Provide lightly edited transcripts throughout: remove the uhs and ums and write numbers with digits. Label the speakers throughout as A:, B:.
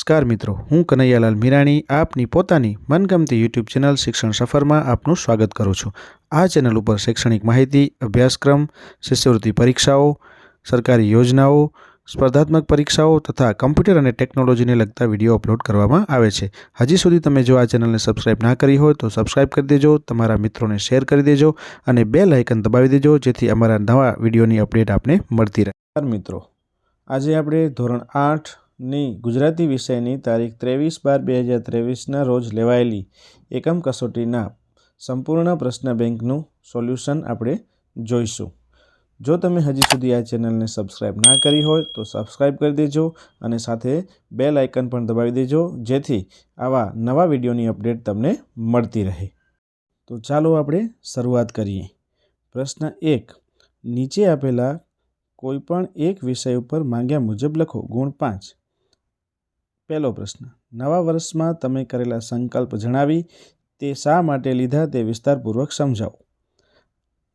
A: નમસ્કાર મિત્રો, હું કનૈયાલાલ મીરાણી આપની પોતાની મનગમતી યુટ્યુબ ચેનલ શિક્ષણ સફરમાં આપનું સ્વાગત કરું છું। આ ચેનલ ઉપર શૈક્ષણિક માહિતી, અભ્યાસક્રમ, શિષ્યવૃત્તિ પરીક્ષાઓ, સરકારી યોજનાઓ, સ્પર્ધાત્મક પરીક્ષાઓ તથા કમ્પ્યુટર અને ટેકનોલોજીને લગતા વિડીયો અપલોડ કરવામાં આવે છે। હજી સુધી તમે જો આ ચેનલને સબસ્ક્રાઇબ ના કરી હોય તો સબસ્ક્રાઇબ કરી દેજો, તમારા મિત્રોને શેર કરી દેજો અને બેલ આઇકન દબાવી દેજો જેથી અમારા નવા વિડીયોની અપડેટ આપને મળતી રહે। મિત્રો, આજે આપણે ધોરણ 8 ની ગુજરાતી વિષયની તારીખ 23/12/2023ના રોજ લેવાયેલી એકમ કસોટીના સંપૂર્ણ પ્રશ્ન બેંકનું સોલ્યુશન આપણે જોઈશું। જો તમે હજી સુધી આ ચેનલને સબસ્ક્રાઇબ ના કરી હોય તો સબસ્ક્રાઇબ કરી દેજો અને સાથે બેલ આઇકન પણ દબાવી દેજો જેથી આવા નવા વિડીયોની અપડેટ તમને મળતી રહે। તો ચાલો આપણે શરૂઆત કરીએ। પ્રશ્ન 1, નીચે આપેલા કોઈપણ એક વિષય ઉપર માંગ્યા મુજબ લખો। ગુણ 5। પહેલો પ્રશ્ન, નવા વર્ષમાં તમે કરેલા સંકલ્પ જણાવી તે શા માટે લીધા તે વિસ્તારપૂર્વક સમજાવો।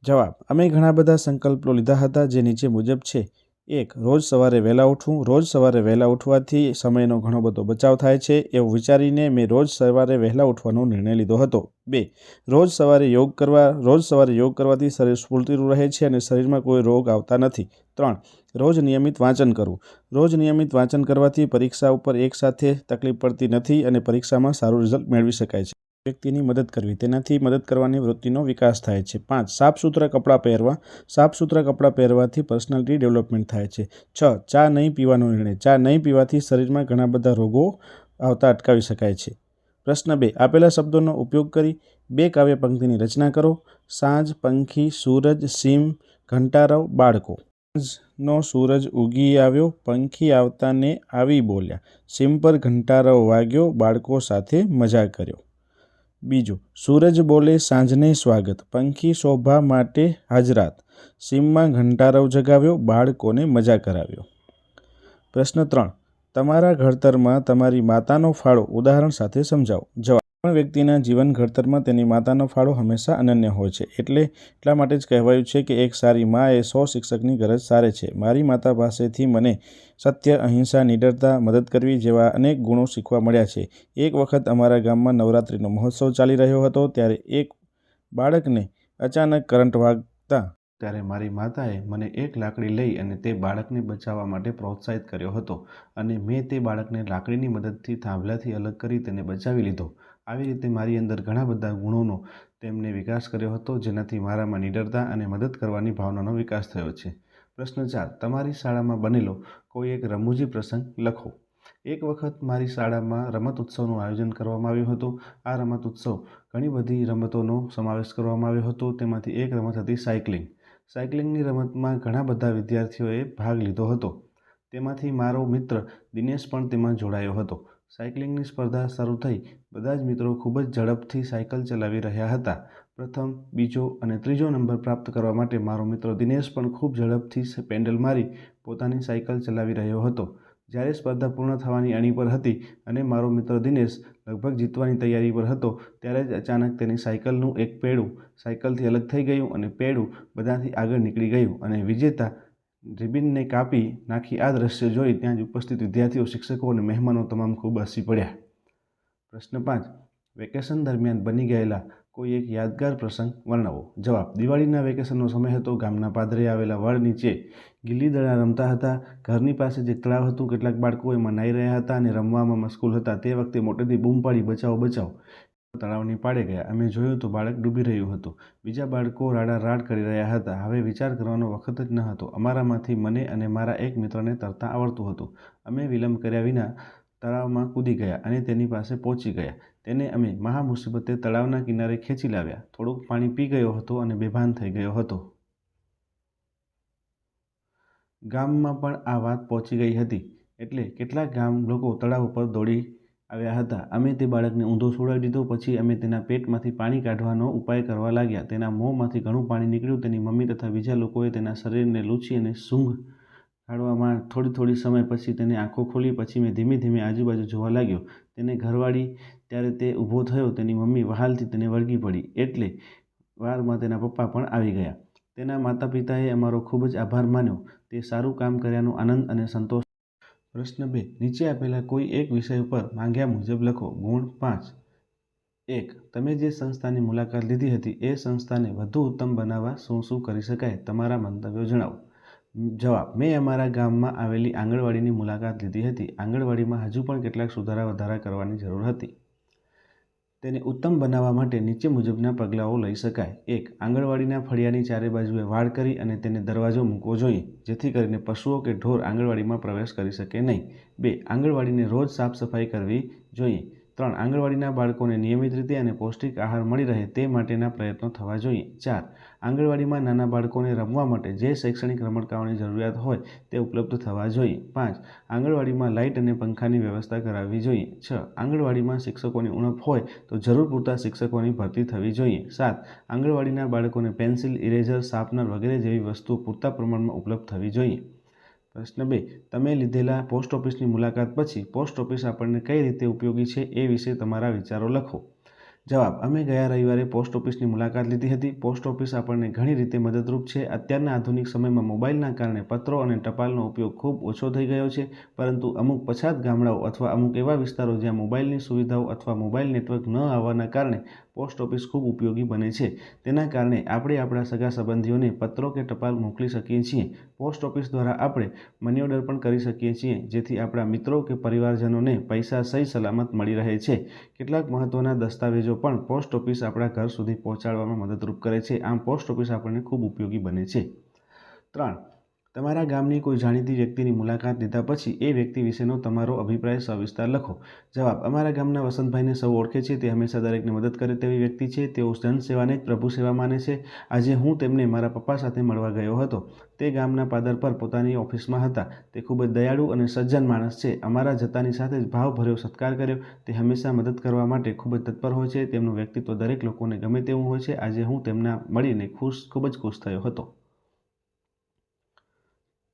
A: જવાબ, અમે ઘણા બધા સંકલ્પો લીધા હતા જે નીચે મુજબ છે। 1. રોજ સવારે વહેલા ઉઠવું। રોજ સવારે વહેલા ઉઠવાથી સમયનો ઘણો બધો બચાવ થાય છે એવું વિચારીને મેં રોજ સવારે વહેલા ઉઠવાનો નિર્ણય લીધો હતો। 2. રોજ સવારે યોગ કરવા। રોજ સવારે યોગ કરવાથી શરીર સ્ફૂર્તિનું રહે છે અને શરીરમાં કોઈ રોગ આવતા નથી। 3. રોજ નિયમિત વાંચન કરવું। રોજ નિયમિત વાંચન કરવાથી પરીક્ષા ઉપર એકસાથે તકલીફ પડતી નથી અને પરીક્ષામાં સારું રિઝલ્ટ મેળવી શકાય છે। વ્યક્તિની મદદ કરવી, તેનાથી મદદ કરવાની વૃત્તિનો વિકાસ થાય છે। 5. સાફ સુથરા કપડાં પહેરવા। સાફ સુથરા કપડાં પહેરવાથી પર્સનાલિટી ડેવલપમેન્ટ થાય છે। 6. ચા નહીં પીવાનો નિર્ણય। ચા નહીં પીવાથી શરીરમાં ઘણા બધા રોગો આવતા અટકાવી શકાય છે। પ્રશ્ન 2, આપેલા શબ્દોનો ઉપયોગ કરી 2 કાવ્ય પંક્તિની રચના કરો। સાંજ, પંખી, સૂરજ, સીમ, ઘંટારવ, બાળકો। સાંજનો સૂરજ ઉગી આવ્યો, પંખી આવતાને આવી બોલ્યા, સીમ પર ઘંટારવ વાગ્યો, બાળકો સાથે મજા કર્યો। બીજું, સૂરજ બોલે સાંજને સ્વાગત, પંખી શોભા માટે હાજરાત, સીમમાં ઘંટારવ જગાવ્યો, બાળકોને મજા કરાવ્યો। પ્રશ્ન 3, તમારા ઘડતરમાં તમારી માતાનો ફાળો ઉદાહરણ સાથે સમજાવો। જવાબ, કોઈ પણ વ્યક્તિના જીવન ઘડતરમાં તેની માતાનો ફાળો હંમેશા અનન્ય હોય છે। એટલા માટે જ કહેવાયું છે કે એક સારી મા એ 100 શિક્ષકની ગરજ સારે છે। મારી માતા પાસેથી મને સત્ય, અહિંસા, નિડરતા, મદદ કરવી જેવા અનેક ગુણો શીખવા મળ્યા છે। એક વખત અમારા ગામમાં નવરાત્રિનો મહોત્સવ ચાલી રહ્યો હતો ત્યારે એક બાળકને અચાનક કરંટ વાગતા ત્યારે મારી માતાએ મને એક લાકડી લઈ અને તે બાળકને બચાવવા માટે પ્રોત્સાહિત કર્યો હતો અને મેં તે બાળકને લાકડીની મદદથી થાંભલાથી અલગ કરી તેને બચાવી લીધો। આવી રીતે મારી અંદર ઘણા બધા ગુણોનો તેમને વિકાસ કર્યો હતો જેનાથી મારામાં નિડરતા અને મદદ કરવાની ભાવનાનો વિકાસ થયો છે। પ્રશ્ન 4, તમારી શાળામાં બનેલો કોઈ એક રમૂજી પ્રસંગ લખો। એક વખત મારી શાળામાં રમત ઉત્સવનું આયોજન કરવામાં આવ્યું હતું। આ રમત ઉત્સવ ઘણી બધી રમતોનો સમાવેશ કરવામાં આવ્યો હતો। તેમાંથી એક રમત હતી સાયકલિંગ। સાયકલિંગની રમતમાં ઘણા બધા વિદ્યાર્થીઓએ ભાગ લીધો હતો। તેમાંથી મારો મિત્ર દિનેશ પણ તેમાં જોડાયો હતો। સાયકલિંગની સ્પર્ધા શરૂ થઈ, બધા જ મિત્રો ખૂબ જ ઝડપથી સાયકલ ચલાવી રહ્યા હતા। પ્રથમ, બીજો અને ત્રીજો નંબર પ્રાપ્ત કરવા માટે મારો મિત્ર દિનેશ પણ ખૂબ ઝડપથી પેન્ડલ મારી પોતાની સાયકલ ચલાવી રહ્યો હતો। જ્યારે સ્પર્ધા પૂર્ણ થવાની અણી પર હતી અને મારો મિત્ર દિનેશ લગભગ જીતવાની તૈયારી પર હતો ત્યારે જ અચાનક તેની સાયકલનું એક પૈડું સાયકલથી અલગ થઈ ગયું અને પૈડું બધાથી આગળ નીકળી ગયું અને વિજેતા રિબિનને કાપી નાખી। આ દ્રશ્ય જોઈ ત્યાં જ ઉપસ્થિત વિદ્યાર્થીઓ, શિક્ષકો અને મહેમાનો તમામ ખૂબ હસી પડ્યા। પ્રશ્ન 5, વેકેશન દરમિયાન બની ગયેલા કોઈ એક યાદગાર પ્રસંગ વર્ણવો। જવાબ, દિવાળીના વેકેશનનો સમય હતો। ગામના પાદરે આવેલા વડ નીચે ગિલ્લી દડા રમતા હતા। ઘરની પાસે જે તળાવ હતું, કેટલાક બાળકો એમાં નાહી રહ્યા હતા અને રમવામાં મશગુલ હતા। તે વખતે મોટેથી બૂમ પાડી, બચાવો બચાવો! તળાવની પાળે ગયા। અમે જોયું તો બાળક ડૂબી રહ્યું હતું। બીજા બાળકો રાડારાડ કરી રહ્યા હતા। હવે વિચાર કરવાનો વખત જ ન હતો। અમારામાંથી મને અને મારા એક મિત્રને તરતા આવડતું હતું। અમે વિલંબ કર્યા વિના તળાવમાં કૂદી ગયા અને તેની પાસે પહોંચી ગયા। તેને અમે મહા મુસીબતે તળાવના કિનારે ખેંચી લાવ્યા। થોડુંક પાણી પી ગયો હતો અને બેભાન થઈ ગયો હતો। ગામમાં પણ આ વાત પહોંચી ગઈ હતી એટલે કેટલાક ગામ લોકો તળાવ ઉપર દોડી આવ્યા હતા। અમે તે બાળકને ઊંધો સુવડાવી દીધો। પછી અમે તેના પેટમાંથી પાણી કાઢવાનો ઉપાય કરવા લાગ્યા। તેના મોંમાંથી ઘણું પાણી નીકળ્યું। તેની મમ્મી તથા બીજા લોકોએ તેના શરીરને લૂછી અને સૂંઘ કાઢવામાં થોડી સમય પછી તેની આંખો ખોલી। પછી મેં ધીમે ધીમે આજુબાજુ જોવા લાગ્યો। તેને ઘરવાળી ત્યારે તે ઊભો થયો। તેની મમ્મી વહાલથી તેને વળગી પડી એટલે વારમાં તેના પપ્પા પણ આવી ગયા। તેના માતા પિતાએ અમારો ખૂબ જ આભાર માન્યો। તે સારું કામ કર્યાનો આનંદ અને સંતોષ પ્રશ્ન 2. નીચે આપેલા કોઈ એક વિષય ઉપર માંગ્યા મુજબ લખો. ગુણ 5. 1. તમે જે સંસ્થાની મુલાકાત લીધી હતી એ સંસ્થાને વધુ ઉત્તમ બનાવવા શું શું કરી શકાય? તમારા મંતવ્યો જણાવો. જવાબ. મેં અમારા ગામમાં આવેલી આંગણવાડીની મુલાકાત લીધી હતી. આંગણવાડીમાં હજુ પણ કેટલાક સુધારા વધારા કરવાની જરૂર હતી. તેને ઉત્તમ બનાવવા માટે નીચે મુજબના પગલાઓ લઈ શકાય. 1. આંગણવાડીના ફળિયાની ચારે બાજુએ વાડ કરી અને તેને દરવાજો મૂકવો જોઈએ, જેથી કરીને પશુઓ કે ઢોર આંગણવાડીમાં પ્રવેશ કરી શકે નહીં. 2. આંગણવાડીને રોજ સાફ સફાઈ કરવી જોઈએ. 3. આંગણવાડીના બાળકોને નિયમિત રીતે અને પૌષ્ટિક આહાર મળી રહે તે માટેના પ્રયત્નો થવા જોઈએ. 4. આંગણવાડીમાં નાના બાળકોને રમવા માટે જે શૈક્ષણિક રમકડાઓની જરૂરિયાત હોય તે ઉપલબ્ધ થવા જોઈએ. 5. આંગણવાડીમાં લાઇટ અને પંખાની વ્યવસ્થા કરાવવી જોઈએ. 6. આંગણવાડીમાં શિક્ષકોની ઉણપ હોય તો જરૂર પૂરતા શિક્ષકોની ભરતી થવી જોઈએ. 7. આંગણવાડીના બાળકોને પેન્સિલ, ઇરેઝર, શાર્પનર વગેરે જેવી વસ્તુઓ પૂરતા પ્રમાણમાં ઉપલબ્ધ થવી જોઈએ. પ્રશ્ન 2. તમે લીધેલા પોસ્ટ ઓફિસની મુલાકાત પછી પોસ્ટ ઓફિસ આપણને કઈ રીતે ઉપયોગી છે એ વિશે તમારા વિચારો લખો. જવાબ. અમે ગયા રવિવારે પોસ્ટ ઓફિસની મુલાકાત લીધી હતી. પોસ્ટ ઓફિસ આપણને ઘણી રીતે મદદરૂપ છે. અત્યારના આધુનિક સમયમાં મોબાઈલના કારણે પત્રો અને ટપાલનો ઉપયોગ ખૂબ ઓછો થઈ ગયો છે, પરંતુ અમુક પછાત ગામડાઓ અથવા અમુક એવા વિસ્તારો જ્યાં મોબાઈલની સુવિધાઓ અથવા મોબાઈલ નેટવર્ક ન આવવાના કારણે પોસ્ટ ઓફિસ ખૂબ ઉપયોગી બને છે. તેના કારણે આપણે આપણા સગા સંબંધીઓને પત્રો કે ટપાલ મોકલી શકીએ છીએ. પોસ્ટ ઓફિસ દ્વારા આપણે મની ઓર્ડર પણ કરી શકીએ છીએ, જેથી આપણા મિત્રો કે પરિવારજનોને પૈસા સહી સલામત મળી રહે છે. કેટલાક મહત્વના દસ્તાવેજો પણ પોસ્ટ ઓફિસ આપણા ઘર સુધી પહોંચાડવામાં મદદરૂપ કરે છે. આમ પોસ્ટ ઓફિસ આપણને ખૂબ ઉપયોગી બને છે. 3. તમારા ગામની કોઈ જાણીતી વ્યક્તિની મુલાકાત લીધા પછી એ વ્યક્તિ વિશેનો તમારો અભિપ્રાય સવિસ્તાર લખો. જવાબ. અમારા ગામના વસંતભાઈને સૌ ઓળખે છે. તે હંમેશા દરેકને મદદ કરે તેવી વ્યક્તિ છે. તેઓ જનસેવાને જ પ્રભુ સેવા માને છે. આજે હું તેમને મારા પપ્પા સાથે મળવા ગયો હતો. તે ગામના પાદર પર પોતાની ઓફિસમાં હતા. તે ખૂબ જ દયાળુ અને સજ્જન માણસ છે. અમારા જતાની સાથે જ ભાવભર્યો સત્કાર કર્યો. તે હંમેશા મદદ કરવા માટે ખૂબ જ તત્પર હોય છે. તેમનું વ્યક્તિત્વ દરેક લોકોને ગમે તેવું હોય છે. આજે હું તેમના મળીને ખૂબ જ ખુશ થયો હતો.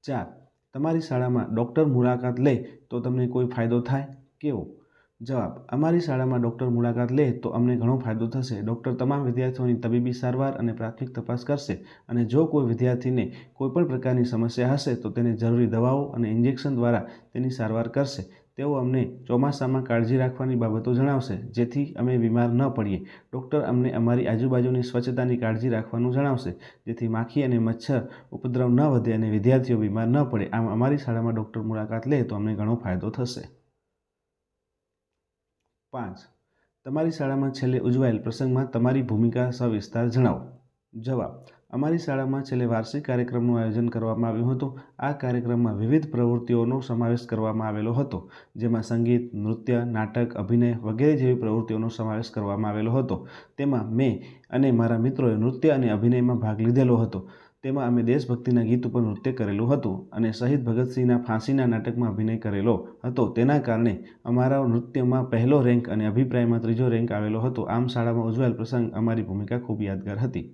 A: 4. તમારી શાળામાં ડૉક્ટર મુલાકાત લે તો તમને કોઈ ફાયદો થાય? કેવો? જવાબ. અમારી શાળામાં ડૉક્ટર મુલાકાત લે તો અમને ઘણો ફાયદો થશે. ડૉક્ટર તમામ વિદ્યાર્થીઓની તબીબી સારવાર અને પ્રાથમિક તપાસ કરશે, અને જો કોઈ વિદ્યાર્થીને કોઈપણ પ્રકારની સમસ્યા હશે તો તેને જરૂરી દવાઓ અને ઇન્જેક્શન દ્વારા તેની સારવાર કરશે. તેઓ અમને ચોમાસામાં કાળજી રાખવાની બાબતો જણાવશે, જેથી અમે બીમાર ન પડીએ. ડૉક્ટર અમને અમારી આજુબાજુની સ્વચ્છતાની કાળજી રાખવાનું જણાવશે, જેથી માખી અને મચ્છર ઉપદ્રવ ન વધે અને વિદ્યાર્થીઓ બીમાર ન પડે. આમ અમારી શાળામાં ડૉક્ટર મુલાકાત લે તો અમને ઘણો ફાયદો થશે. 5. તમારી શાળામાં છેલ્લે ઉજવાયેલ પ્રસંગમાં તમારી ભૂમિકા સવિસ્તાર જણાવો. જવાબ. અમારી શાળામાં છેલ્લે વાર્ષિક કાર્યક્રમનું આયોજન કરવામાં આવ્યું હતું. આ કાર્યક્રમમાં વિવિધ પ્રવૃત્તિઓનો સમાવેશ કરવામાં આવેલો હતો, જેમાં સંગીત, નૃત્ય, નાટક, અભિનય વગેરે જેવી પ્રવૃત્તિઓનો સમાવેશ કરવામાં આવેલો હતો. તેમાં મેં અને મારા મિત્રોએ નૃત્ય અને અભિનયમાં ભાગ લીધેલો હતો. તેમાં અમે દેશભક્તિના ગીત ઉપર નૃત્ય કરેલું હતું અને શહીદ ભગતસિંહના ફાંસીના નાટકમાં અભિનય કરેલો હતો. તેના કારણે અમારા નૃત્યમાં પહેલો રેન્ક અને અભિપ્રાયમાં 3જો રેન્ક આવેલો હતો. આમ શાળામાં ઉજવાયેલ પ્રસંગ અમારી ભૂમિકા ખૂબ યાદગાર હતી.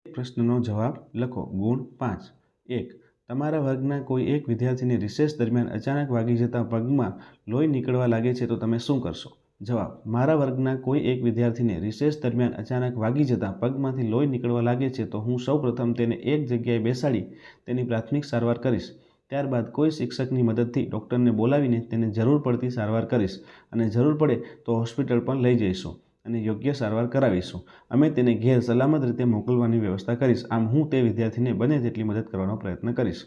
A: પ્રશ્નનો જવાબ લખો. ગુણ 5. 1. તમારા વર્ગના કોઈ એક વિદ્યાર્થીને રિસેસ દરમિયાન અચાનક વાગી જતાં પગમાં લોહી નીકળવા લાગે છે તો તમે શું કરશો? જવાબ. મારા વર્ગના કોઈ એક વિદ્યાર્થીને રિસેસ દરમિયાન અચાનક વાગી જતાં પગમાંથી લોહી નીકળવા લાગે છે તો હું સૌપ્રથમ તેને એક જગ્યાએ બેસાડી તેની પ્રાથમિક સારવાર કરીશ. ત્યારબાદ કોઈ શિક્ષકની મદદથી ડૉક્ટરને બોલાવીને તેને જરૂર પડતી સારવાર કરીશ, અને જરૂર પડે તો હોસ્પિટલ પણ લઈ જઈશું અને યોગ્ય સારવાર કરાવીશું. અમે તેને ઘેર સલામત રીતે મોકલવાની વ્યવસ્થા કરીશ. આમ હું તે વિદ્યાર્થીને બને તેટલી મદદ કરવાનો પ્રયત્ન કરીશ.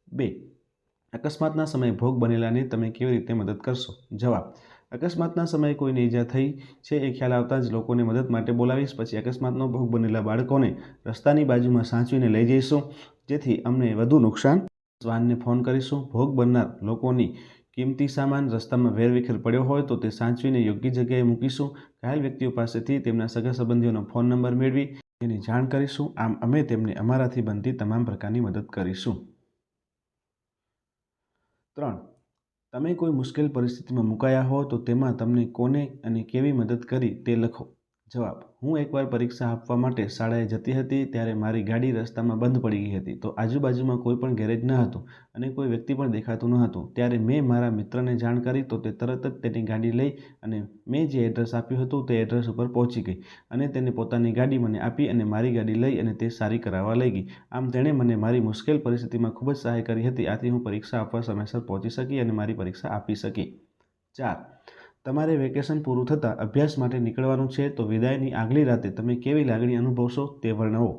A: 2. અકસ્માતના સમયે ભોગ બનેલાને તમે કેવી રીતે મદદ કરશો? જવાબ. અકસ્માતના સમયે કોઈને ઈજા થઈ છે એ ખ્યાલ આવતા જ લોકોને મદદ માટે બોલાવીશ. પછી અકસ્માતનો ભોગ બનેલા બાળકોને રસ્તાની બાજુમાં સાચવીને લઈ જઈશું, જેથી અમને વધુ નુકસાન. શ્વાનને ફોન કરીશું. ભોગ બનનાર લોકોની કિંમતી સામાન રસ્તામાં વેરવિખેર પડ્યો હોય તો તે સાચવીને યોગ્ય જગ્યાએ મૂકીશું. ઘાયલ વ્યક્તિઓ પાસેથી તેમના સગા સંબંધીઓનો ફોન નંબર મેળવી તેની જાણ કરીશું. આમ અમે તેમને અમારાથી બનતી તમામ પ્રકારની મદદ કરીશું. 3. તમે કોઈ મુશ્કેલ પરિસ્થિતિમાં મુકાયા હો તો તેમાં તમને કોને અને કેવી મદદ કરી તે લખો. જવાબ: હું એકવાર પરીક્ષા આપવા માટે શાળાએ જતી હતી ત્યારે મારી ગાડી રસ્તામાં બંધ પડી ગઈ હતી. તો આજુબાજુમાં કોઈ પણ ગેરેજ ન હતું અને કોઈ વ્યક્તિ પણ દેખાતું ન હતું. ત્યારે મેં મારા મિત્રને જાણ કરી તો તે તરત જ તેની ગાડી લઈ અને મેં જે એડ્રેસ આપ્યું હતું તે એડ્રેસ ઉપર પહોંચી ગઈ અને તેને પોતાની ગાડી મને આપી અને મારી ગાડી લઈ અને તે સારી કરાવવા લઈ ગઈ. આમ તેણે મને મારી મુશ્કેલ પરિસ્થિતિમાં ખૂબ જ સહાય કરી હતી. આથી હું પરીક્ષા આપવા સમયસર પહોંચી શકી અને મારી પરીક્ષા આપી શકી. 4. તમારે વેકેશન પૂરું થતાં અભ્યાસ માટે નીકળવાનું છે તો વિદાયની આગલી રાતે તમે કેવી લાગણી અનુભવશો તે વર્ણવો.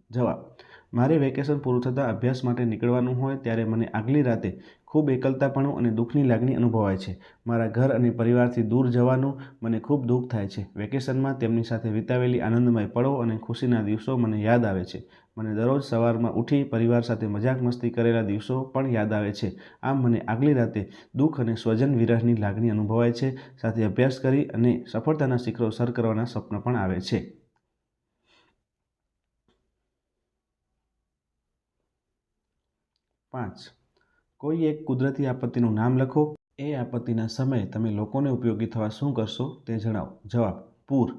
A: જવાબ: મારે વેકેશન પૂરું થતાં અભ્યાસ માટે નીકળવાનું હોય ત્યારે મને આગલી રાતે ખૂબ એકલતાપણું અને દુઃખની લાગણી અનુભવાય છે. મારા ઘર અને પરિવારથી દૂર જવાનું મને ખૂબ દુઃખ થાય છે. વેકેશનમાં તેમની સાથે વિતાવેલી આનંદમય પળો અને ખુશીના દિવસો મને યાદ આવે છે. મને દરરોજ સવારમાં ઉઠી પરિવાર સાથે મજાક મસ્તી કરેલા દિવસો પણ યાદ આવે છે. આમ મને આગલી રાતે દુઃખ અને સ્વજન વિરહની લાગણી અનુભવાય છે. સાથે અભ્યાસ કરી અને સફળતાના શિખરો સર કરવાના સ્વપ્ન પણ આવે છે. 5. કોઈ એક કુદરતી આપત્તિનું નામ લખો. એ આપત્તિના સમયે તમે લોકોને ઉપયોગી થવા શું કરશો તે જણાવો. જવાબ: પૂર.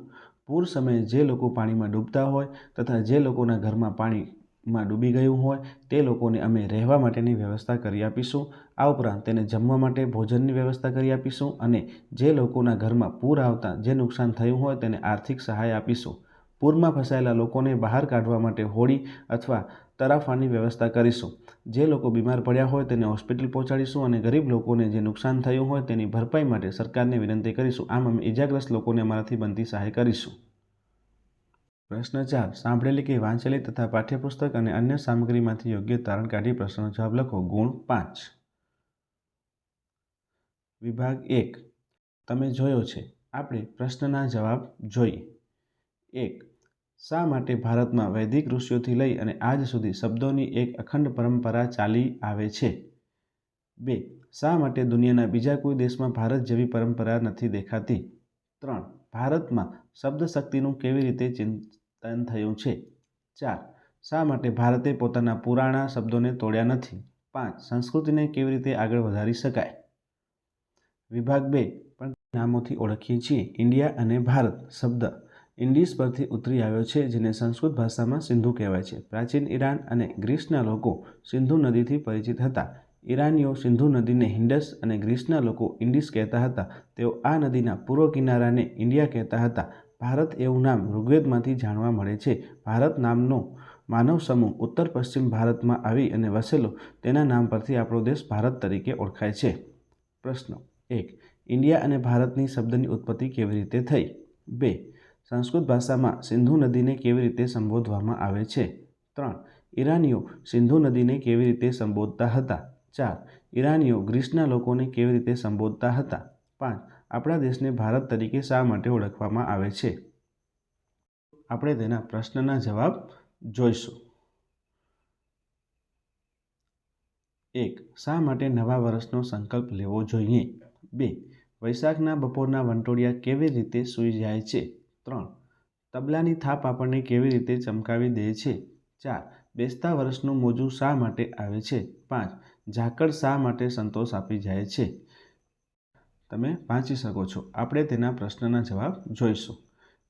A: પૂર સમયે જે લોકો પાણીમાં ડૂબતા હોય તથા જે લોકોના ઘરમાં પાણીમાં ડૂબી ગયું હોય તે લોકોને અમે રહેવા માટેની વ્યવસ્થા કરી આપીશું. આ ઉપરાંત તેને જમવા માટે ભોજનની વ્યવસ્થા કરી આપીશું અને જે લોકોના ઘરમાં પૂર આવતા જે નુકસાન થયું હોય તેને આર્થિક સહાય આપીશું. પૂરમાં ફસાયેલા લોકોને બહાર કાઢવા માટે હોડી અથવા તરાફાની વ્યવસ્થા કરીશું. જે લોકો બીમાર પડ્યા હોય તેને હોસ્પિટલ પહોંચાડીશું અને ગરીબ લોકોને જે નુકસાન થયું હોય તેની ભરપાઈ માટે સરકારને વિનંતી કરીશું. આમ અમે ઇજાગ્રસ્ત લોકોને અમારાથી બનતી સહાય કરીશું. પ્રશ્ન 4. સાંભળેલી કે વાંચેલી તથા પાઠ્યપુસ્તક અને અન્ય સામગ્રીમાંથી યોગ્ય તારણ કાઢી પ્રશ્નનો જવાબ લખો. ગુણ 5. વિભાગ 1. તમે જોયો છે. આપણે પ્રશ્નના જવાબ જોઈએ. 1. શા માટે ભારતમાં વૈદિક ઋષિઓથી લઈ અને આજ સુધી શબ્દોની એક અખંડ પરંપરા ચાલી આવે છે? 2. શા માટે દુનિયાના બીજા કોઈ દેશમાં ભારત જેવી પરંપરા નથી દેખાતી? 3. ભારતમાં શબ્દ શક્તિનું કેવી રીતે ચિંતન થયું છે? 4. શા માટે ભારતે પોતાના પુરાણા શબ્દોને તોડ્યા નથી? 5. સંસ્કૃતિને કેવી રીતે આગળ વધારી શકાય? વિભાગ 2. પણ નામોથી ઓળખીએ છીએ. ઇન્ડિયા અને ભારત શબ્દ ઇન્ડિસ પરથી ઉતરી આવ્યો છે જેને સંસ્કૃત ભાષામાં સિંધુ કહેવાય છે. પ્રાચીન ઈરાન અને ગ્રીસના લોકો સિંધુ નદીથી પરિચિત હતા. ઈરાનીઓ સિંધુ નદીને હિન્ડસ અને ગ્રીસના લોકો ઇન્ડિસ કહેતા હતા. તેઓ આ નદીના પૂર્વ કિનારાને ઇન્ડિયા કહેતા હતા. ભારત એવું નામ ઋગ્વેદમાંથી જાણવા મળે છે. ભારત નામનો માનવ સમૂહ ઉત્તર પશ્ચિમ ભારતમાં આવી અને વસેલો તેના નામ પરથી આપણો દેશ ભારત તરીકે ઓળખાય છે. પ્રશ્ન 1. ઇન્ડિયા અને ભારતની શબ્દની ઉત્પત્તિ કેવી રીતે થઈ? 2. સંસ્કૃત ભાષામાં સિંધુ નદીને કેવી રીતે સંબોધવામાં આવે છે? 3. ઈરાનીઓ સિંધુ નદીને કેવી રીતે સંબોધતા હતા? 4. ઈરાનીઓ ગ્રીસના લોકોને કેવી રીતે સંબોધતા હતા? 5. આપણા દેશને ભારત તરીકે શા માટે ઓળખવામાં આવે છે? આપણે તેના પ્રશ્નના જવાબ જોઈશું. 1. શા માટે નવા વર્ષનો સંકલ્પ લેવો જોઈએ? 2. વૈશાખના બપોરના વંટોળિયા કેવી રીતે સૂઈ જાય છે? 3. તબલાની થાપ આપણને કેવી રીતે ચમકાવી દે છે? 4. બેસતા વર્ષનું મોજું શા માટે આવે છે? 5. ઝાકળ શા માટે સંતોષ આપી જાય છે? તમે વાંચી શકો છો. આપણે તેના પ્રશ્નના જવાબ જોઈશું.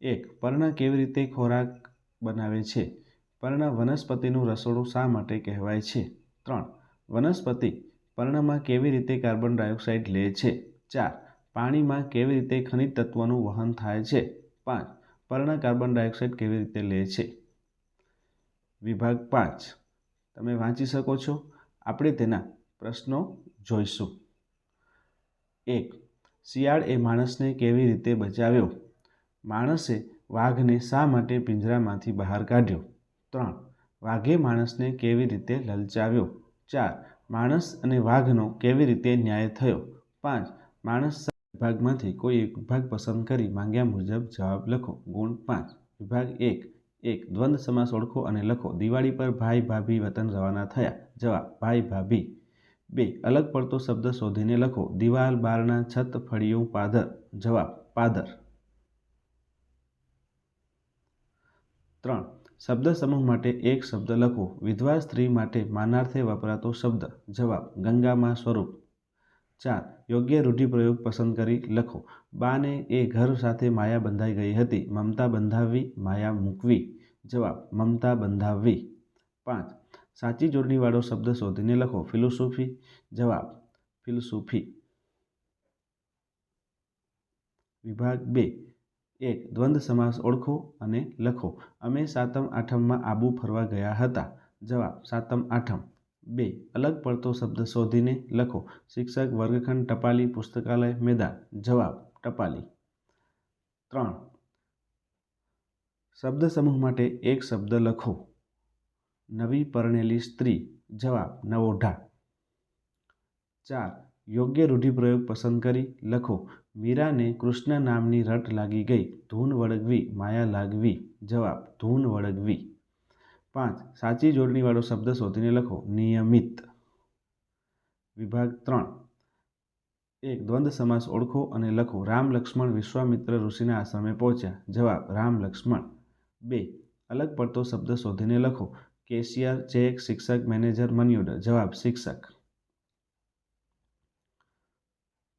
A: 1. પર્ણ કેવી રીતે ખોરાક બનાવે છે? પર્ણ વનસ્પતિનું રસોડું શા માટે કહેવાય છે? 3. વનસ્પતિ પર્ણમાં કેવી રીતે કાર્બન ડાયોક્સાઇડ લે છે? 4. પાણીમાં કેવી રીતે ખનિજ તત્વોનું વહન થાય છે? 5. પર્ણ કાર્બન ડાયોક્સાઇડ કેવી રીતે લે છે? વિભાગ 5. તમે વાંચી શકો છો. આપણે તેના પ્રશ્નો જોઈશું. 1. શિયાળ એ માણસને કેવી રીતે બચાવ્યો? માણસે વાઘને શા માટે પિંજરામાંથી બહાર કાઢ્યો? 3. વાઘે માણસને કેવી રીતે લલચાવ્યો? 4. માણસ અને વાઘનો કેવી રીતે ન્યાય થયો? 5. માણસ વિભાગમાંથી કોઈ એક વિભાગ પસંદ કરી માંગ્યા મુજબ જવાબ લખો. ગુણ 5. વિભાગ 1. 1. દ્વંદ્વ સમાસ ઓળખો અને લખો. દિવાળી પર ભાઈ ભાભી વતન રવાના થયા. જવાબ: ભાઈ ભાભી. 2. અલગ પડતો શબ્દ શોધીને લખો. દિવાલ, બારણા, છત, ફળિયું, પાદર. જવાબ: પાદર. 3. શબ્દ સમૂહ માટે એક શબ્દ લખો. વિધવા સ્ત્રી માટે માનાર્થે વપરાતો શબ્દ. જવાબ: ગંગામાં સ્વરૂપ. 4. યોગ્ય રૂઢિપ્રયોગ પસંદ કરી લખો. બાને એ ઘર સાથે માયા બંધાઈ ગઈ હતી. મમતા બંધાવવી, માયા મૂકવી. જવાબ મમતા બંધાવવી. 5. સાચી જોડણીવાળો શબ્દ શોધીને લખો. ફિલોસોફી. જવાબ ફિલસૂફી. વિભાગ 2. 1. દ્વંદ્વ સમાસ ઓળખો અને લખો. અમે સાતમ આઠમમાં આબુ ફરવા ગયા હતા. જવાબ સાતમ આઠમ. 2. અલગ પડતો શબ્દ શોધીને લખો. શિક્ષક, વર્ગખંડ, ટપાલી, પુસ્તકાલય, મેદાન. જવાબ ટપાલી. 3. શબ્દ સમૂહ માટે એક શબ્દ લખો. નવી પરણેલી સ્ત્રી. જવાબ નવોઢા. 4. યોગ્ય રૂઢિપ્રયોગ પસંદ કરી લખો. મીરાને કૃષ્ણ નામની રટ લાગી ગઈ. ધૂન વળગવી, માયા લાગવી. જવાબ ધૂન વળગવી. 5. સાચી જોડણીવાળો શબ્દ શોધીને લખો. નિયમિત. વિભાગ 3. 1. દ્વંદ્વ સમાસ ઓળખો અને લખો. રામ લક્ષ્મણ વિશ્વામિત્ર ઋષિના આશ્રમે પહોંચ્યા. જવાબ રામ લક્ષ્મણ. 2. અલગ પડતો શબ્દ શોધીને લખો. કેશિયર, ચેક, શિક્ષક, મેનેજર, મની ઓર્ડર. જવાબ શિક્ષક.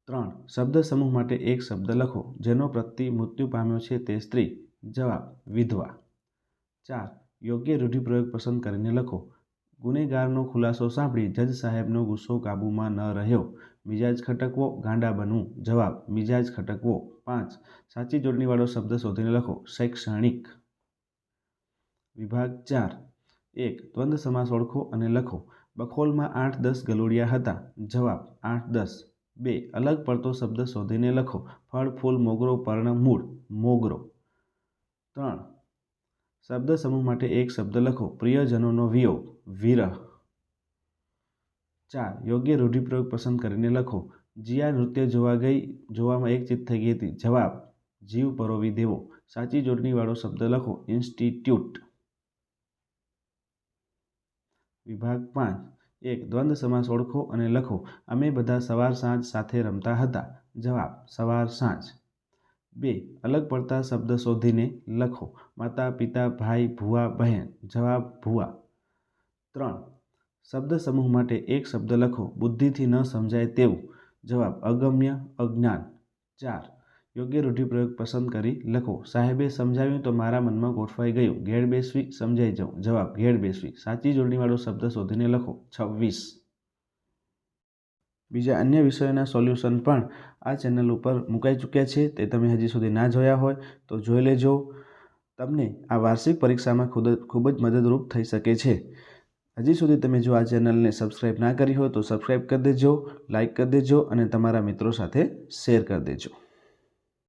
A: 3. શબ્દ સમૂહ માટે એક શબ્દ લખો. જેનો પતિ મૃત્યુ પામ્યો છે તે સ્ત્રી. જવાબ વિધવા. 4. યોગ્ય રૂઢિપ્રયોગ પસંદ કરીને લખો. ગુનેગારનો ખુલાસો સાંભળી જજ સાહેબનો ગુસ્સો કાબૂમાં ન રહ્યો. મિજાજ ખટકવો, ગાંડા બનવું. જવાબ મિજાજ ખટકવો. 5. સાચી જોડણીવાળો શબ્દ શોધીને લખો. શૈક્ષણિક. વિભાગ 4. 1. દ્વંદ્વ સમાસ ઓળખો અને લખો. બખોલમાં 8-10 ગલુડિયા હતા. જવાબ 8-10. 2. અલગ પડતો શબ્દ શોધીને લખો. ફળ, ફૂલ, મોગરો, પર્ણ, મૂળ. મોગરો. 3. શબ્દ સમૂહ માટે એક શબ્દ લખો. પ્રિયજનોનો વિયોગ. વિરહ. 4. યોગ્ય રૂઢિપ્રયોગ પસંદ કરીને લખો. જીયા નૃત્ય જોવા ગઈ. જોવામાં એક ચિત્ત થઈ ગઈ હતી. જવાબ જીવ પરોવી દેવો. સાચી જોડણીવાળો શબ્દ લખો. ઇન્સ્ટિટ્યૂટ. વિભાગ 5. 1. દ્વંદ્વ સમાસ ઓળખો અને લખો. અમે બધા સવાર સાંજ સાથે રમતા હતા. જવાબ સવાર સાંજ. 2. અલગ પડતા શબ્દ શોધીને લખો. માતા, પિતા, ભાઈ, ભુવા, બહેન. જવાબ ભુવા. 3. શબ્દ સમૂહ માટે એક શબ્દ લખો. બુદ્ધિથી ન સમજાય તેવું. જવાબ અગમ્ય, અજ્ઞાન. 4. યોગ્ય રૂઢિપ્રયોગ પસંદ કરી લખો. સાહેબે સમજાવ્યું તો મારા મનમાં ગોઠવાઈ ગયું. ઘેર બેસવી, સમજાઈ જવું. જવાબ ઘેર બેસવી. સાચી જોડણીવાળો શબ્દ શોધીને લખો. 26. બીજા અન્ય વિષયોના સોલ્યુશન પણ આ ચેનલ ઉપર મુકાઈ ચૂક્યા છે. તે તમે હજી સુધી ના જોયા હોય તો જોઈ લેજો. તમને આ વાર્ષિક પરીક્ષામાં ખૂબ જ મદદરૂપ થઈ શકે છે. હજી સુધી તમે જો આ ચેનલને સબસ્ક્રાઈબ ના કરી હોય તો સબસ્ક્રાઈબ કરી દેજો, લાઇક કરી દેજો અને તમારા મિત્રો સાથે શેર કરી દેજો.